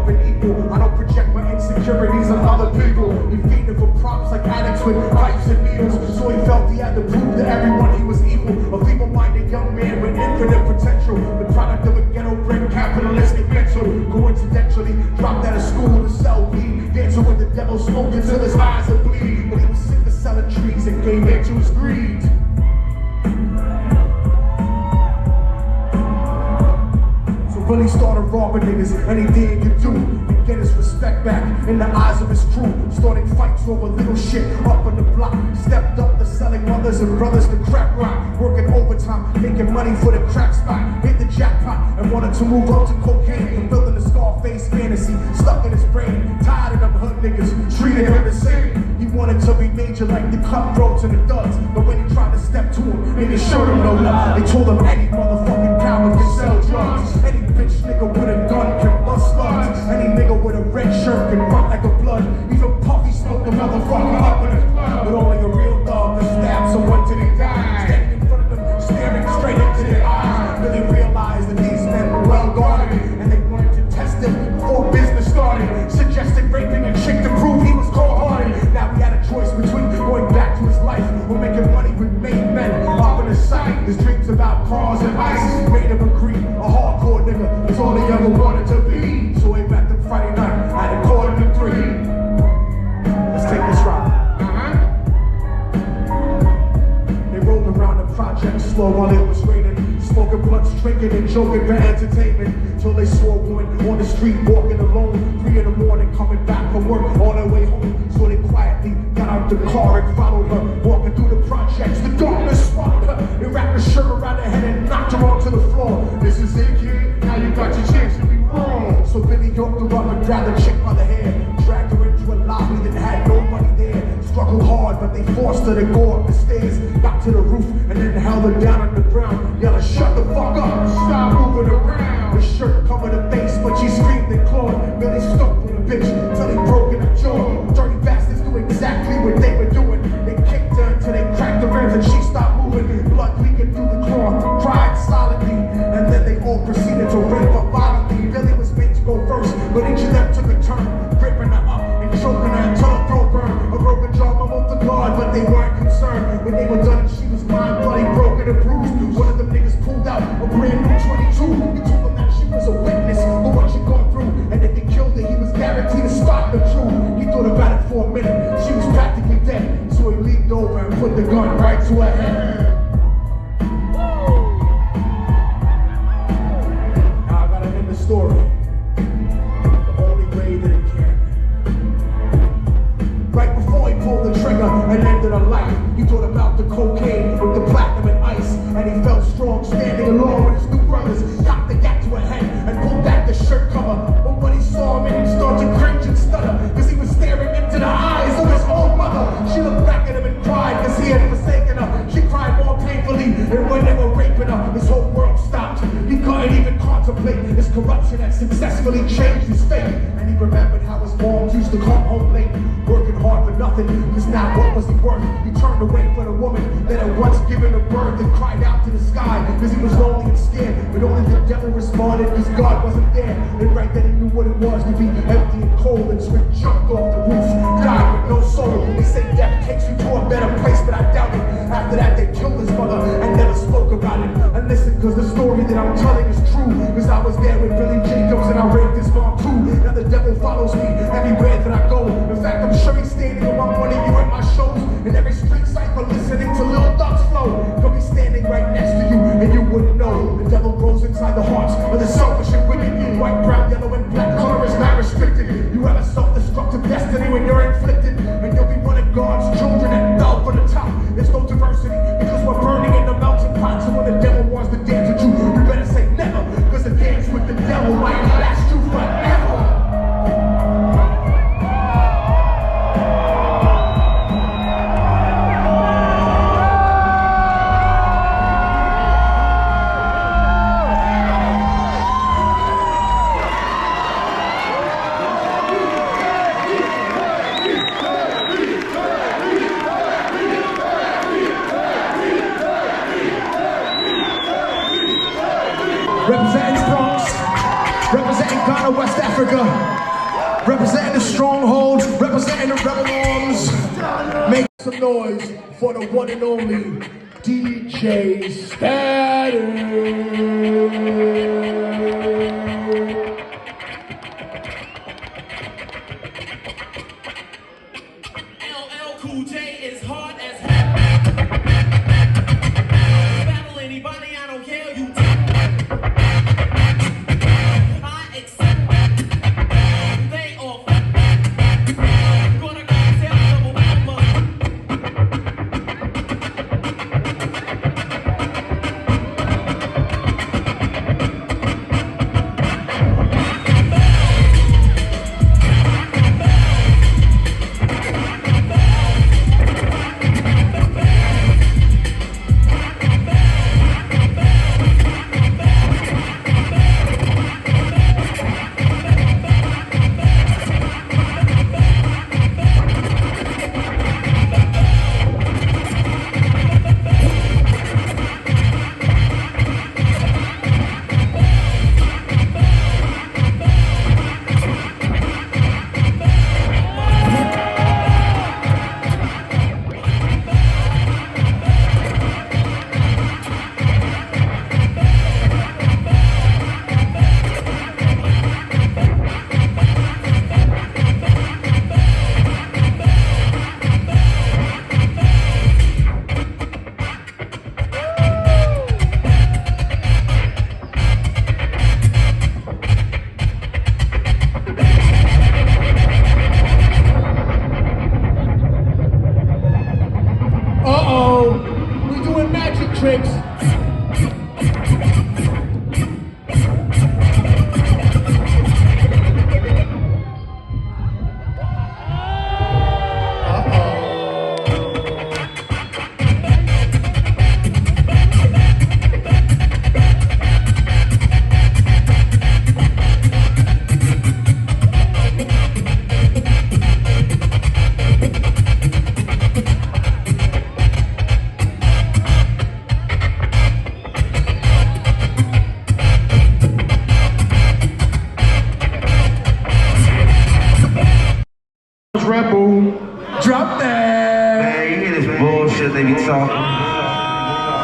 never been equal. I don't project my insecurities on other people. He feeding for props like addicts with pipes and needles. So he felt he had to prove to everyone he was equal. A feeble-minded young man with infinite potential. The product of a ghetto-bred capitalistic mental. Coincidentally, dropped out of school to sell weed. Dancing with the devil, smoking till his eyes would bleed. But he was sick of selling trees and gave in to his greed. Really started robbing niggas, anything he could do to get his respect back in the eyes of his crew. Starting fights over little shit up on the block. Stepped up to selling mothers and brothers to crack rock. Working overtime, making money for the crack spot. Hit the jackpot and wanted to move up to cocaine. And building a Scarface fantasy stuck in his brain. Tired of them hood niggas treating him the same. He wanted to be major like the cutthroats and the thugs. But when he tried to step to him, niggas showed him no love. They told him any motherfucking coward can sell drugs. Any bitch nigga with a gun can bust slugs. Any nigga with a red shirt can run like a blood. Even Puffy smoked a motherfucker up in his blood. But only a real dog can stab someone till they die. Standing in front of them, staring straight into their eyes. Really realized that these men were well guarded, and they wanted to test him before business started. Suggested raping a chick to prove he was cold-hearted. Now he had a choice between going back to his life or making money with made men up in his sight. His dreams about cars and ice made him agree. A hardcore nigga is all he ever wanted to be. So he backed up Friday night at 2:45. Let's take this ride. They rolled around the project slow while it was raining. Smoking blunts, drinking and joking for entertainment. Till they saw a woman on the street walking alone. 3 in the morning coming back from work on their way home. So they quietly got out the car and followed her. Walking through the projects, the darkness swallowed her. They wrapped the shirt around her head and knocked her onto the floor. This is it, kid. Now you got your chance to be wrong. So Billy yoked her up and grabbed the chick by the hair. Dragged her into a lobby that had nobody there. Struggled hard, but they forced her to go up the stairs. Got to the roof and then held her down on the ground. Yelling, shut the fuck up, stop moving around. The shirt covered her face, but she screamed and clawed. Billy stoked on the bitch till he broke in her jaw. Dirty bastards knew exactly what they were doing. They kicked her until they cracked the ribs and she stopped moving. Blood leaking through the cloth, cried solidly. And then they all proceeded to rape her violently. Billy was made to go first, but each of them took a turn, gripping her up and choking her until her throat burned. A broken jaw mumbled the guard, but they weren't concerned. When they were done, she was blind, bloody, broken and bruised. One of them niggas pulled out a brand new 22. He told them that she was a witness for what she'd gone through, and if they killed her, he was guaranteed to stop the truth. He thought about it for a minute. She was practically dead, so he leaned over and put the gun right to her head. Now I gotta end the story the only way that it can. Right before he pulled the trigger and ended her life, he thought about the cocaine with the platinum and ice, and he felt strong standing alone with his new brothers. Got the gap to her head and pulled back the shirt cover. But when he saw him, he started to cringe and stutter, cause he was staring into the eyes of his own mother. She looked back at him and cried cause he had forsaken her. She cried more painfully, and when they were raping her, his whole world stopped. He couldn't even contemplate his corruption had successfully changed his fate. And he remembered how his mom used to come home late, working hard for nothing, cause now what was he worth? He turned away from the woman that had once given him birth and cried out to the sky, cause he was lonely and scared. But only the devil responded, cause God wasn't there. And right then he knew what it was to be empty and cold, and so he jumped off the roof, died with no soul. They say death takes you to a better place, but I doubt it. After that they killed his mother and never spoke about it. And listen, cause the story that I'm telling is true, cause I was there with Billy Jacobs and I raped his mom too. Now the devil follows me everywhere that I go. In fact, I'm sure he's standing among one of you at my shows. In every street cypher listening to Lil Duck's flow. He'll be standing right next to you and you wouldn't know. The devil grows inside the hearts of the selfish and wicked. White, brown, yellow, and black color is not restricted. You have a self-destructive destiny when you're inflicted, and you'll be one of God's children that fell from the top. There's no diversity because we're burning in the melting pot. So when the devil wants to dance with you, you better say never, cause the dance with the devil might last you forever. Representing Bronx. representing Ghana, West Africa, representing the strongholds, representing the rebel arms. Make some noise for the one and only DJ Static. Cool J is hard as hell. Battle anybody, I don't care. You I accept. They all gonna go tell double mama. We doing magic tricks. Rebel, drop that. Man, you hear this bullshit they be talking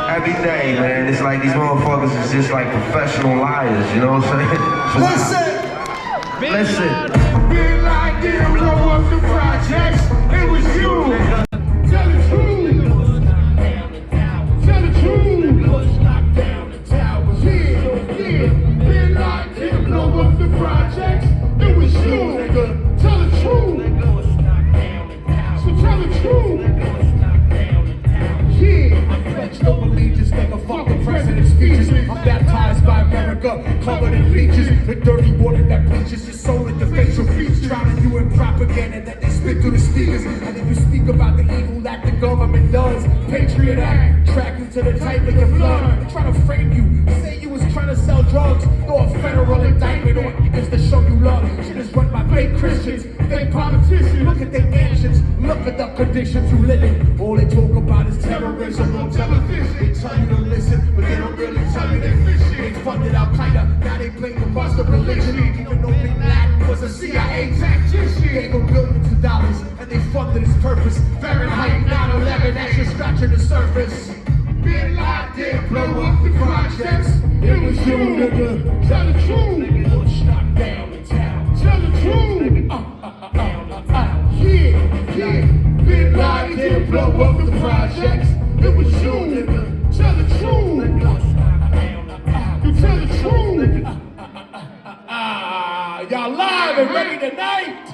every day, man. It's like these motherfuckers is just like professional liars, you know what I'm saying? Listen. Been like them, blow up the projects. It was you. Tell the truth. Tell the truth. Knock down the towers. Yeah. Been like them, blow up the projects. It was you, nigga. Tell the truth. Tell the truth. Yeah, I pledge no allegiance, make a fucking president speeches. I'm baptized by America, covered in leeches. The dirty water that bleaches your soul into facial feats. Drowning you in propaganda that they spit through the speakers. And then you speak about the evil that the government does. Patriot Act, track you to the type of your blood. They try to frame you, say you was trying to sell drugs. Throw a federal indictment on niggas to show you love. Shit is run by fake Christians, fake politicians. Look at their mansions, look at the conditions you live in. All they talk about is terrorism on television. They tell you to listen, but they don't really tell you they're fishing. They funded Al-Qaeda, now they blame the Muslim religion. Even though Bin Laden was a CIA tactician. Gave them billions of dollars, and they funded his purpose. Fahrenheit 9/11, that's just scratching the surface. Bin Laden, blow up the projects. It was you, nigga. Tell the truth. Bush knocked down the town. Tell the truth. Yeah. Bin Laden, blow up the projects. It was you, nigga. Tell the truth. You tell the truth. Y'all live and ready tonight.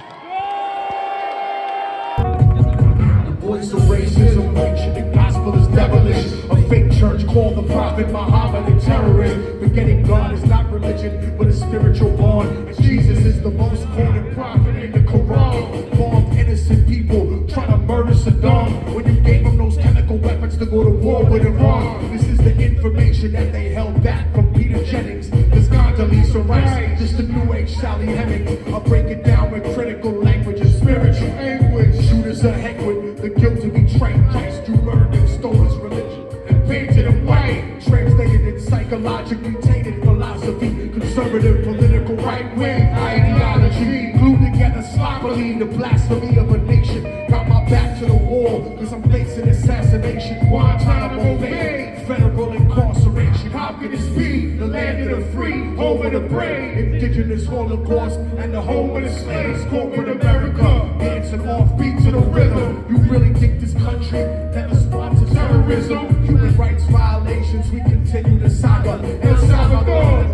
The voice of racism, preaching the gospel is devilish. A fake church called the prophet Muhammad a terrorist. Forgetting God is not religion, but a spiritual bond. And Jesus is the most quoted prophet in the Quran. Bombed innocent people trying to murder Saddam. When you gave them those chemical weapons to go to war with Iran. This is the information that they held back from Peter Jennings. This Kadalphi Rice, just a new age Sally Hemings. I'll break it down with critical language and spiritual anguish. Shooters are hang with the guilt to be trained. Christ drew murdered and stole his religion and painted him white. Translated in psychologically tainted philosophy, conservative political radical right-wing ideology. Glued together sloppily, the blasphemy of a nation. Got my back to the wall, cause I'm facing assassination. Guantanamo Bay, federal incarceration. How can this be? The land of the free, home of the brave. Indigenous Holocaust, and the home of the slaves. Corporate America, dancing offbeat to the rhythm. You really think this country that responds to terrorism? Human rights violations, we continue the saga. El Salvador,